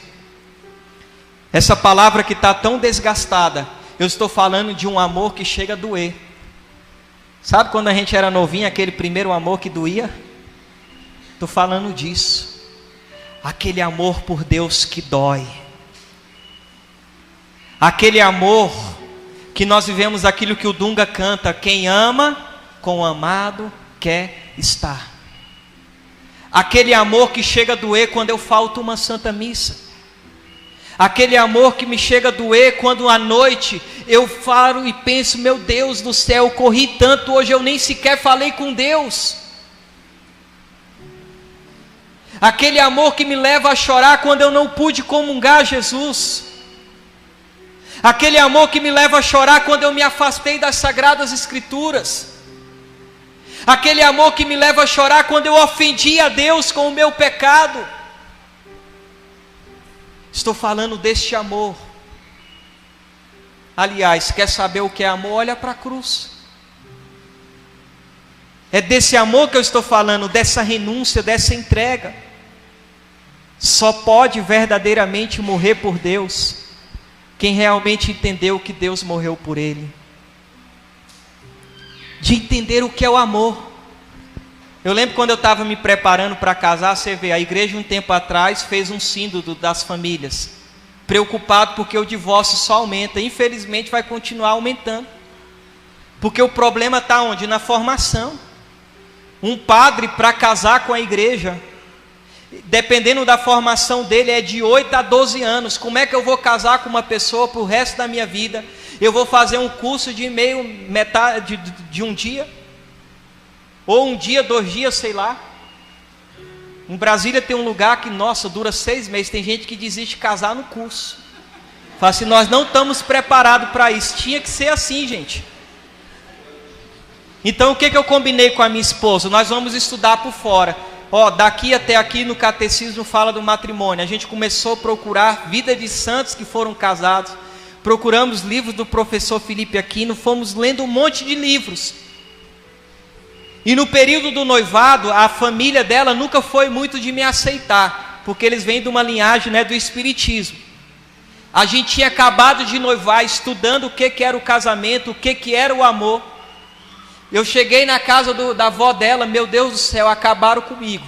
Essa palavra que está tão desgastada, eu estou falando de um amor que chega a doer. Sabe quando a gente era novinho, aquele primeiro amor que doía? Estou falando disso. Aquele amor por Deus que dói. Aquele amor que nós vivemos aquilo que o Dunga canta, quem ama, com o amado quer estar. Aquele amor que chega a doer quando eu falto uma santa missa. Aquele amor que me chega a doer quando à noite eu falo e penso, meu Deus do céu, eu corri tanto, hoje eu nem sequer falei com Deus. Aquele amor que me leva a chorar quando eu não pude comungar Jesus. Aquele amor que me leva a chorar quando eu me afastei das Sagradas Escrituras. Aquele amor que me leva a chorar quando eu ofendi a Deus com o meu pecado. Estou falando deste amor. Aliás, quer saber o que é amor? Olha para a cruz. É desse amor que eu estou falando, dessa renúncia, dessa entrega. Só pode verdadeiramente morrer por Deus quem realmente entendeu que Deus morreu por ele. De entender o que é o amor. Eu lembro quando eu estava me preparando para casar, você vê, a igreja um tempo atrás fez um sínodo das famílias, preocupado porque o divórcio só aumenta, infelizmente vai continuar aumentando, porque o problema está onde? Na formação. Um padre para casar com a igreja, dependendo da formação dele, é de 8 a 12 anos. Como é que eu vou casar com uma pessoa para o resto da minha vida? Eu vou fazer um curso de metade de um dia, ou um dia, 2 dias, sei lá. Em Brasília tem um lugar que, nossa, dura 6 meses. Tem gente que desiste de casar no curso. Fala assim, nós não estamos preparados para isso. Tinha que ser assim, gente. Então o que eu combinei com a minha esposa? Nós vamos estudar por fora. Daqui até aqui no catecismo fala do matrimônio. A gente começou a procurar vida de santos que foram casados. Procuramos livros do professor Felipe Aquino. Fomos lendo um monte de livros. E no período do noivado, a família dela nunca foi muito de me aceitar, porque eles vêm de uma linhagem, do espiritismo. A gente tinha acabado de noivar, estudando o que era o casamento, o que era o amor. Eu cheguei na casa da avó dela, meu Deus do céu, acabaram comigo.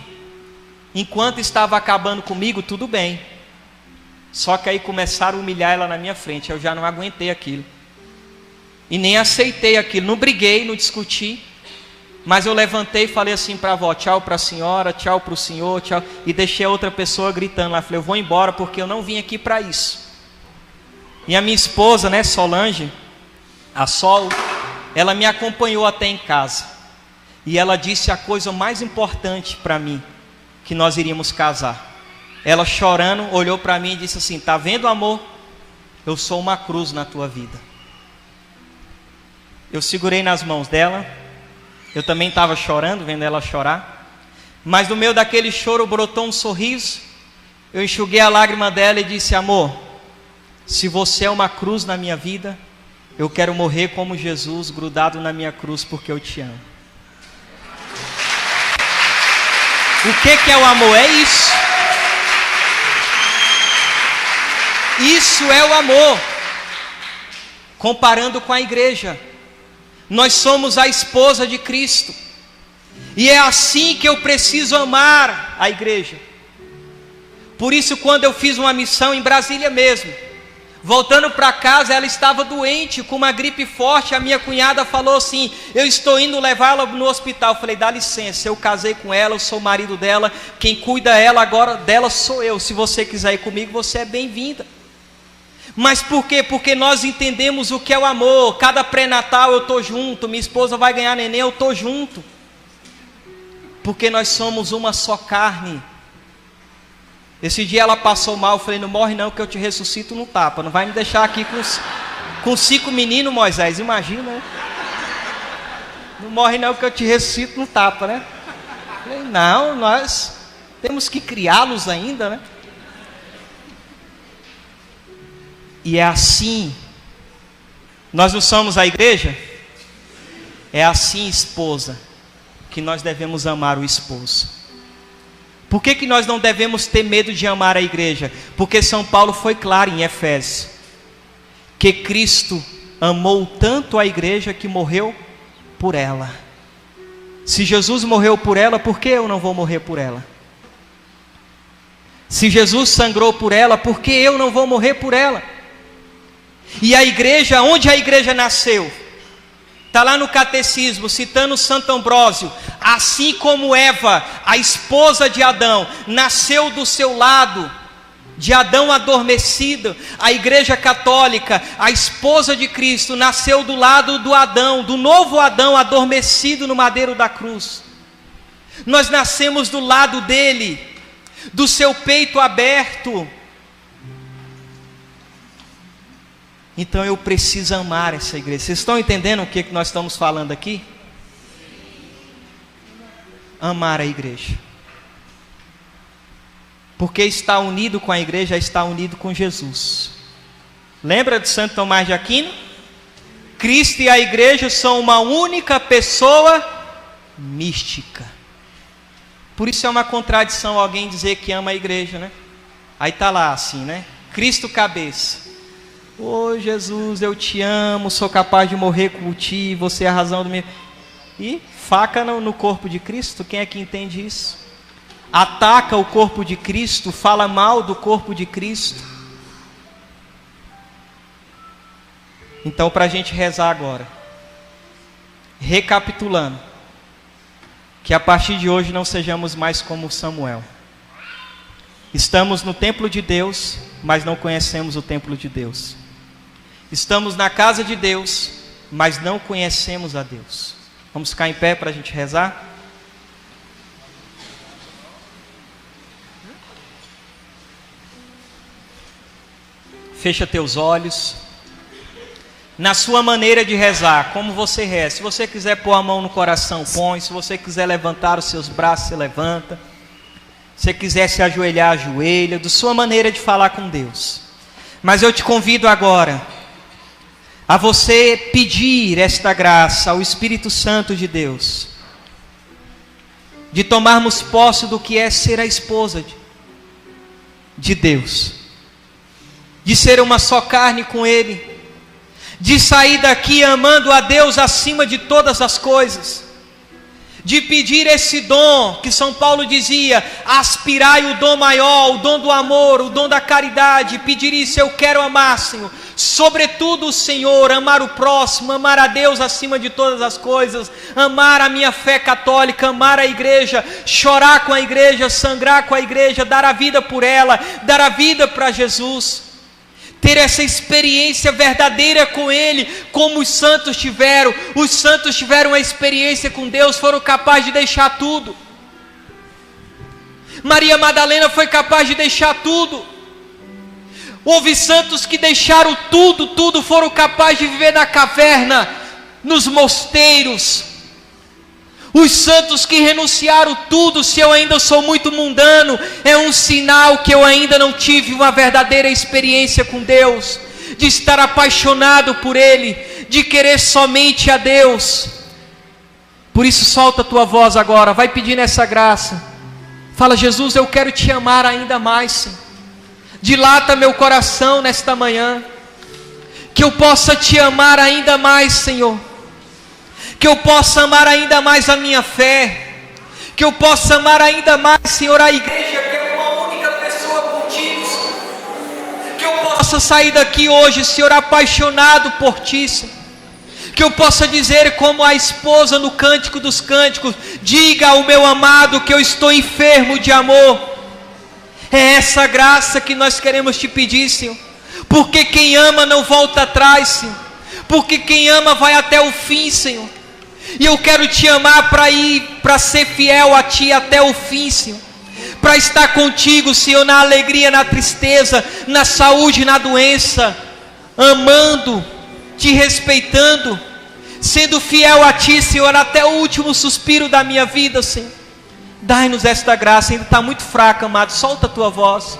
Enquanto estava acabando comigo, tudo bem. Só que aí começaram a humilhar ela na minha frente, eu já não aguentei aquilo. E nem aceitei aquilo, não briguei, não discuti. Mas eu levantei e falei assim para a avó, tchau para a senhora, tchau para o senhor, tchau. E deixei a outra pessoa gritando lá, falei, eu vou embora porque eu não vim aqui para isso. E a minha esposa, Solange, a Sol, ela me acompanhou até em casa. E ela disse a coisa mais importante para mim, que nós iríamos casar. Ela chorando, olhou para mim e disse assim, tá vendo, amor? Eu sou uma cruz na tua vida. Eu segurei nas mãos dela. Eu também estava chorando, vendo ela chorar. Mas no meio daquele choro brotou um sorriso. Eu enxuguei a lágrima dela e disse, amor, se você é uma cruz na minha vida, eu quero morrer como Jesus, grudado na minha cruz, porque eu te amo. O que é o amor? É isso. Isso é o amor. Comparando com a igreja, nós somos a esposa de Cristo. E é assim que eu preciso amar a igreja. Por isso, quando eu fiz uma missão em Brasília mesmo, voltando para casa, ela estava doente, com uma gripe forte. A minha cunhada falou assim, eu estou indo levá-la no hospital. Eu falei, dá licença, eu casei com ela, eu sou o marido dela, quem cuida dela sou eu. Se você quiser ir comigo, você é bem-vinda. Mas por quê? Porque nós entendemos o que é o amor. Cada pré-natal eu estou junto, minha esposa vai ganhar neném, eu estou junto. Porque nós somos uma só carne. Esse dia ela passou mal, eu falei, não morre não que eu te ressuscito no tapa. Não vai me deixar aqui com 5 meninos, Moisés, imagina, né? Não morre não que eu te ressuscito no tapa, né? Eu falei, não, nós temos que criá-los ainda, né? E é assim, nós não somos a igreja? É assim, esposa, que nós devemos amar o esposo. Por que nós não devemos ter medo de amar a igreja? Porque São Paulo foi claro em Efésios, que Cristo amou tanto a igreja que morreu por ela. Se Jesus morreu por ela, por que eu não vou morrer por ela? Se Jesus sangrou por ela, por que eu não vou morrer por ela? E a igreja, onde a igreja nasceu? Está lá no catecismo, citando Santo Ambrósio. Assim como Eva, a esposa de Adão, nasceu do seu lado, de Adão adormecido, a igreja católica, a esposa de Cristo, nasceu do lado do Adão, do novo Adão adormecido no madeiro da cruz. Nós nascemos do lado dele. do seu peito aberto. Então eu preciso amar essa igreja. Vocês estão entendendo o que nós estamos falando aqui? Amar a igreja. Porque estar unido com a igreja é estar unido com Jesus. Lembra de Santo Tomás de Aquino? Cristo e a igreja são uma única pessoa mística. Por isso é uma contradição alguém dizer que ama a igreja, né? Aí está lá assim, né? Cristo cabeça. Ô Jesus, eu te amo, sou capaz de morrer por ti, você é a razão do meu... E faca no corpo de Cristo, quem é que entende isso? Ataca o corpo de Cristo, fala mal do corpo de Cristo. Então, para a gente rezar agora, recapitulando, que a partir de hoje não sejamos mais como Samuel. Estamos no templo de Deus, mas não conhecemos o templo de Deus. Estamos na casa de Deus, mas não conhecemos a Deus. Vamos ficar em pé para a gente rezar? Fecha teus olhos. Na sua maneira de rezar, como você reza. Se você quiser pôr a mão no coração, põe. Se você quiser levantar os seus braços, você levanta. Se você quiser se ajoelhar, ajoelha. Da sua maneira de falar com Deus. Mas eu te convido agora a você pedir esta graça ao Espírito Santo de Deus, de tomarmos posse do que é ser a esposa de Deus, de ser uma só carne com Ele, de sair daqui amando a Deus acima de todas as coisas, de pedir esse dom que São Paulo dizia: aspirai o dom maior, o dom do amor, o dom da caridade. Pedir isso: eu quero amar, Senhor, sobretudo o Senhor, amar o próximo, amar a Deus acima de todas as coisas, amar a minha fé católica, amar a igreja, chorar com a igreja, sangrar com a igreja, dar a vida por ela, dar a vida para Jesus, ter essa experiência verdadeira com Ele, como os santos tiveram. Os santos tiveram uma experiência com Deus, foram capazes de deixar tudo. Maria Madalena foi capaz de deixar tudo. Houve santos que deixaram tudo, foram capazes de viver na caverna, nos mosteiros. Os santos que renunciaram tudo, se eu ainda sou muito mundano, é um sinal que eu ainda não tive uma verdadeira experiência com Deus, de estar apaixonado por Ele, de querer somente a Deus. Por isso solta a tua voz agora, vai pedindo essa graça. Fala: Jesus, eu quero te amar ainda mais, Senhor. Dilata meu coração nesta manhã, que eu possa te amar ainda mais, Senhor. Que eu possa amar ainda mais a minha fé, que eu possa amar ainda mais, Senhor, a igreja, que é uma única pessoa contigo, Senhor. Que eu possa sair daqui hoje, Senhor, apaixonado por Ti, Senhor. Que eu possa dizer como a esposa no Cântico dos Cânticos: diga ao meu amado que eu estou enfermo de amor. É essa graça que nós queremos te pedir, Senhor, porque quem ama não volta atrás, Senhor, porque quem ama vai até o fim, Senhor. E eu quero te amar para ser fiel a Ti até o fim, Senhor. Para estar contigo, Senhor, na alegria, na tristeza, na saúde, na doença. Amando, Te respeitando, sendo fiel a Ti, Senhor, até o último suspiro da minha vida, Senhor. Dai-nos esta graça, ainda está muito fraca, amado. Solta a tua voz.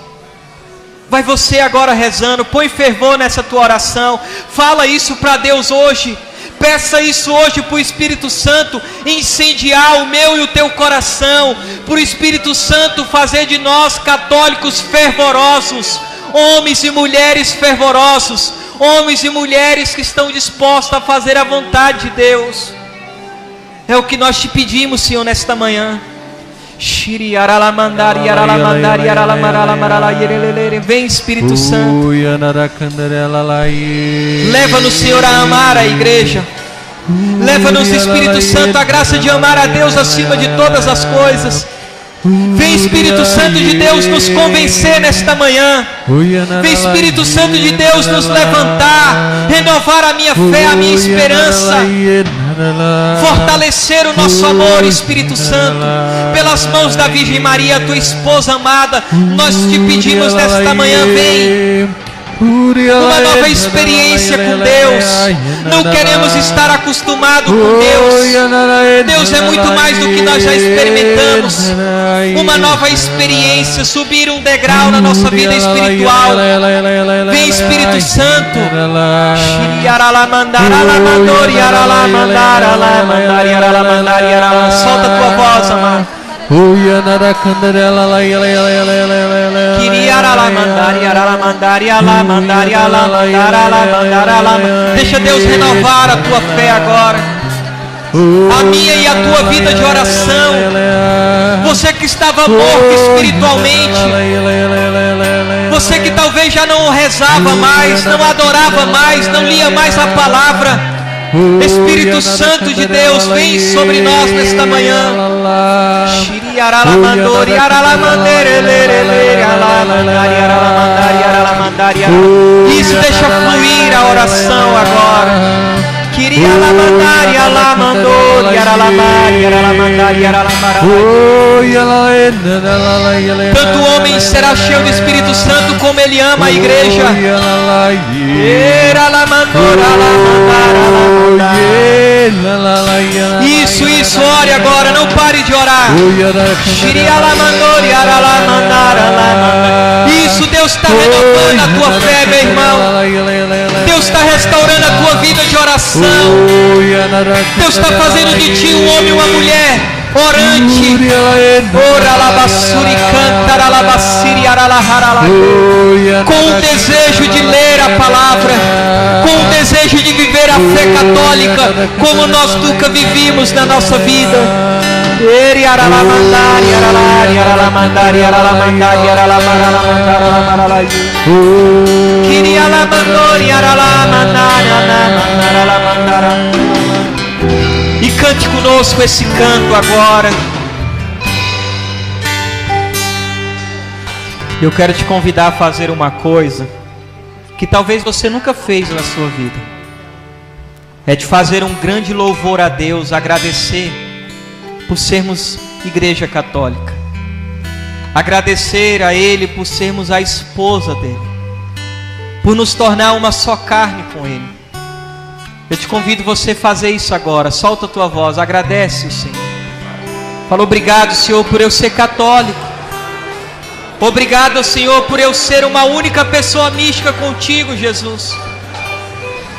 Vai você agora rezando, põe fervor nessa tua oração. Fala isso para Deus hoje. Peça isso hoje para o Espírito Santo incendiar o meu e o teu coração, para o Espírito Santo fazer de nós católicos fervorosos, homens e mulheres fervorosos, homens e mulheres que estão dispostos a fazer a vontade de Deus. É o que nós te pedimos, Senhor, nesta manhã. Vem, Espírito Santo. Leva-nos, Senhor, a amar a igreja. Leva-nos, Espírito Santo, a graça de amar a Deus acima de todas as coisas. Vem, Espírito Santo de Deus, nos convencer nesta manhã. Vem, Espírito Santo de Deus, nos levantar, renovar a minha fé, a minha esperança. fortalecer o nosso amor, Espírito Santo, pelas mãos da Virgem Maria, tua esposa amada. Nós te pedimos nesta manhã, vem. Uma nova experiência com Deus. Não queremos estar acostumados com Deus. Deus é muito mais do que nós já experimentamos. Uma nova experiência, subir um degrau na nossa vida espiritual. Vem, Espírito Santo. Solta a tua voz, amado. Deixa Deus renovar a tua fé agora, a minha e a tua vida de oração. Você que estava morto espiritualmente, você que talvez já não rezava mais, não adorava mais, não lia mais a palavra. Espírito Santo de Deus, vem sobre nós nesta manhã. Isso, deixa fluir a oração agora. Tanto o homem será cheio do Espírito Santo como ele ama a igreja. Isso, ore agora, não pare de orar. Isso, Deus está renovando a tua fé, meu irmão. Deus está restaurando a tua vida de oração. Deus está fazendo de ti um homem e uma mulher orante. Com o desejo de ler a palavra, com o desejo de viver a fé católica como nós nunca vivimos na nossa vida. E cante conosco esse canto agora. Eu quero te convidar a fazer uma coisa que talvez você nunca fez na sua vida. É de fazer um grande louvor a Deus, agradecer por sermos igreja católica. Agradecer a Ele por sermos a esposa dEle, por nos tornar uma só carne com Ele. Eu te convido você a fazer isso agora. Solta a tua voz, agradece o Senhor. Fala: obrigado, Senhor, por eu ser católico. Obrigado, Senhor, por eu ser uma única pessoa mística contigo, Jesus.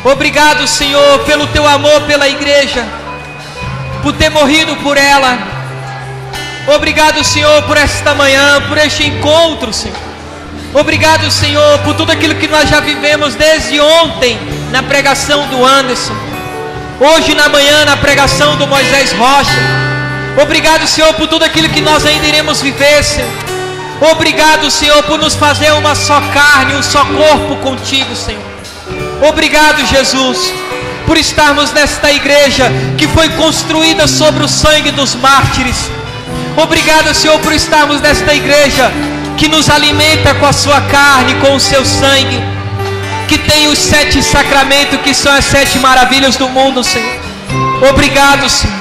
Obrigado, Senhor, pelo teu amor pela igreja, por ter morrido por ela. Obrigado, Senhor, por esta manhã, por este encontro, Senhor. Obrigado, Senhor, por tudo aquilo que nós já vivemos desde ontem na pregação do Anderson, hoje na manhã na pregação do Moisés Rocha. Obrigado, Senhor, por tudo aquilo que nós ainda iremos viver, Senhor. Obrigado, Senhor, por nos fazer uma só carne, um só corpo contigo, Senhor. Obrigado, Jesus, por estarmos nesta igreja que foi construída sobre o sangue dos mártires. Obrigado, Senhor, por estarmos nesta igreja que nos alimenta com a sua carne, com o seu sangue, que tem os 7 sacramentos, que são as 7 maravilhas do mundo, Senhor. Obrigado, Senhor,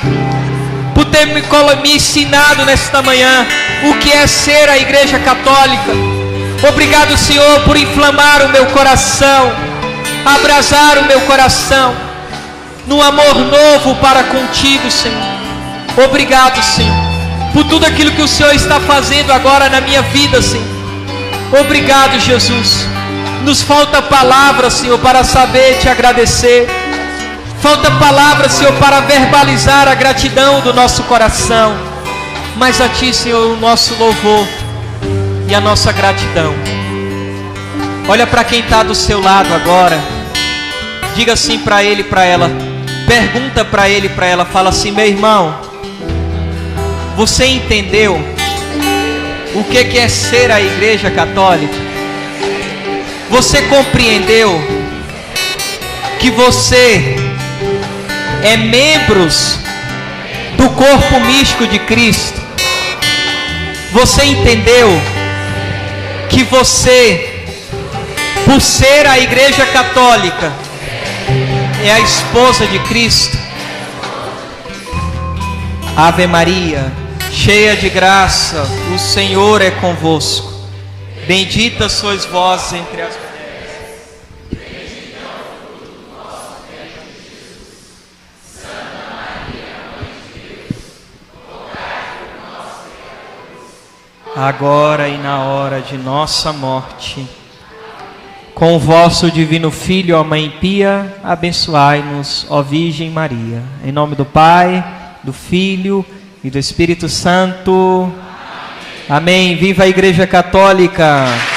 por ter me ensinado nesta manhã o que é ser a igreja católica. Obrigado, Senhor, por inflamar o meu coração, abrasar o meu coração num amor novo para contigo, Senhor. Obrigado, Senhor, por tudo aquilo que o Senhor está fazendo agora na minha vida, Senhor. Obrigado, Jesus. Nos falta palavras, Senhor, para saber te agradecer. Falta palavras, Senhor, para verbalizar a gratidão do nosso coração. Mas a Ti, Senhor, o nosso louvor e a nossa gratidão. Olha para quem está do seu lado agora. Diga assim para ele e para ela. Pergunta para ele e para ela. Fala assim: meu irmão, você entendeu o que é ser a igreja católica? Você compreendeu que você é membros do corpo místico de Cristo? Você entendeu que você, por ser a igreja católica, é a esposa de Cristo? Ave Maria, cheia de graça, o Senhor é convosco. Bendita sois vós entre as mulheres. Bendito é o fruto do vosso ventre, Jesus. Santa Maria, Mãe de Deus, rogai por nós, pecadores, agora e na hora de nossa morte. Com o vosso divino Filho, ó Mãe Pia, abençoai-nos, ó Virgem Maria. Em nome do Pai, do Filho e do Espírito Santo. Amém. Viva a Igreja Católica!